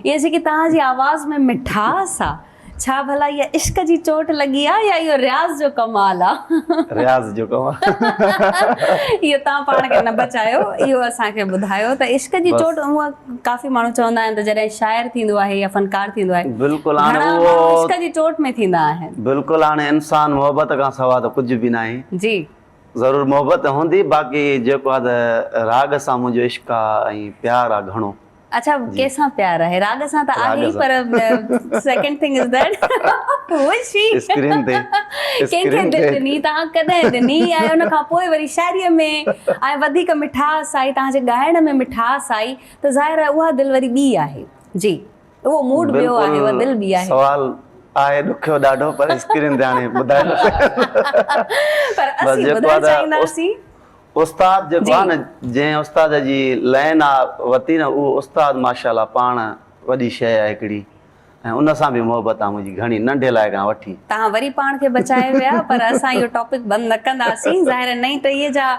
ये जेकी तव्हांजी आवाज़ में मिठास आहे, छा भला इहा इश्क जी चोट लॻी आहे या इहो रियाज़ जो कमाल आहे? रियाज़ जो कमाल। इहो तव्हां पाण खे न बचायो, इहो असांखे ॿुधायो त इश्क जी चोट हूअं काफ़ी माण्हू चवंदा आहिनि त जॾहिं शाइर थींदो आहे या फनकार थींदो आहे, बिल्कुलु हाणे घणा उहो माण्हू इश्क जी चोट में थींदा आहिनि। बिल्कुलु हाणे इंसान मोहबत खां सवाइ त कुझु बि न आहे। जी ज़रूरु मोहबत हूंदी, बाक़ी जेको आहे त राग सां मुंहिंजो इश्क आहे ऐं प्यारु आहे घणो। अच्छा, कंहिंसां प्यार आहे? राग सां त आहे ई, पर second thing is that screen ते कंहिंखे दिलि ॾिनी तव्हां, कॾहिं ॾिनी, ऐं उन खां पोइ वरी शाइरीअ में ऐं वधीक मिठास आई, तव्हांजे ॻाइण में मिठास आई, त ज़ाहिर आहे उहा दिलि वरी ॿी आहे। जी, उहो मूड ॿियो आहे, उहा दिलि ॿी आहे। सवाल आहे ॾुखियो ॾाढो, पर स्क्रीन ते हाणे ॿुधाए न पर असीं ॿुधणु चाहींदासीं। उस्ताद जेको आहे न, जंहिं उस्ताद जी लाइन आहे वरिती न, उहो उस्ताद माशाल्लाह पाण वॾी शइ आहे हिकिड़ी, ऐं उन सां बि मोहबत आहे मुंहिंजी घणी, नंढे लाइ खां वठी। तव्हां वरी पाण खे बचाए विया, पर असां इहो टॉपिक बंदि न कंदासीं। ज़ाहिर नई टईअ जा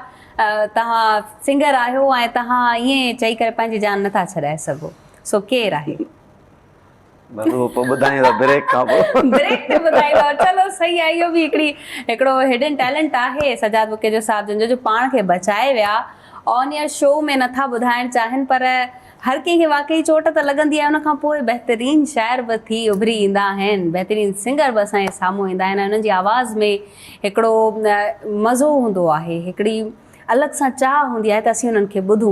तव्हां सिंगर आहियो ऐं तव्हां ईअं चई करे पंहिंजी जान नथा छॾाए सघो, सो केरु आहे? ॿुधाईंदा ब्रेक खां पोइ। ब्रेक ते ॿुधाईंदा, चलो सही आहे। इहो बि हिकिड़ो हिडन टैलेंट आहे सजाद बुकेजो साहब जो पाण खे बचाए विया। ऑन एयर शो में नथा ॿुधाइणु चाहिनि, पर हर कंहिंखे वाकई चोट त लॻंदी आहे। उन खां पोइ बहितरीन शाइर बि थी उभरी ईंदा आहिनि, बहितरीन सिंगर बि असांजे साम्हूं ईंदा आहिनि। उन्हनि जी आवाज़ में हिकिड़ो मज़ो हूंदो आहे, हिकिड़ी अलॻि सां चाह हूंदी आहे त असीं उन्हनि खे ॿुधूं।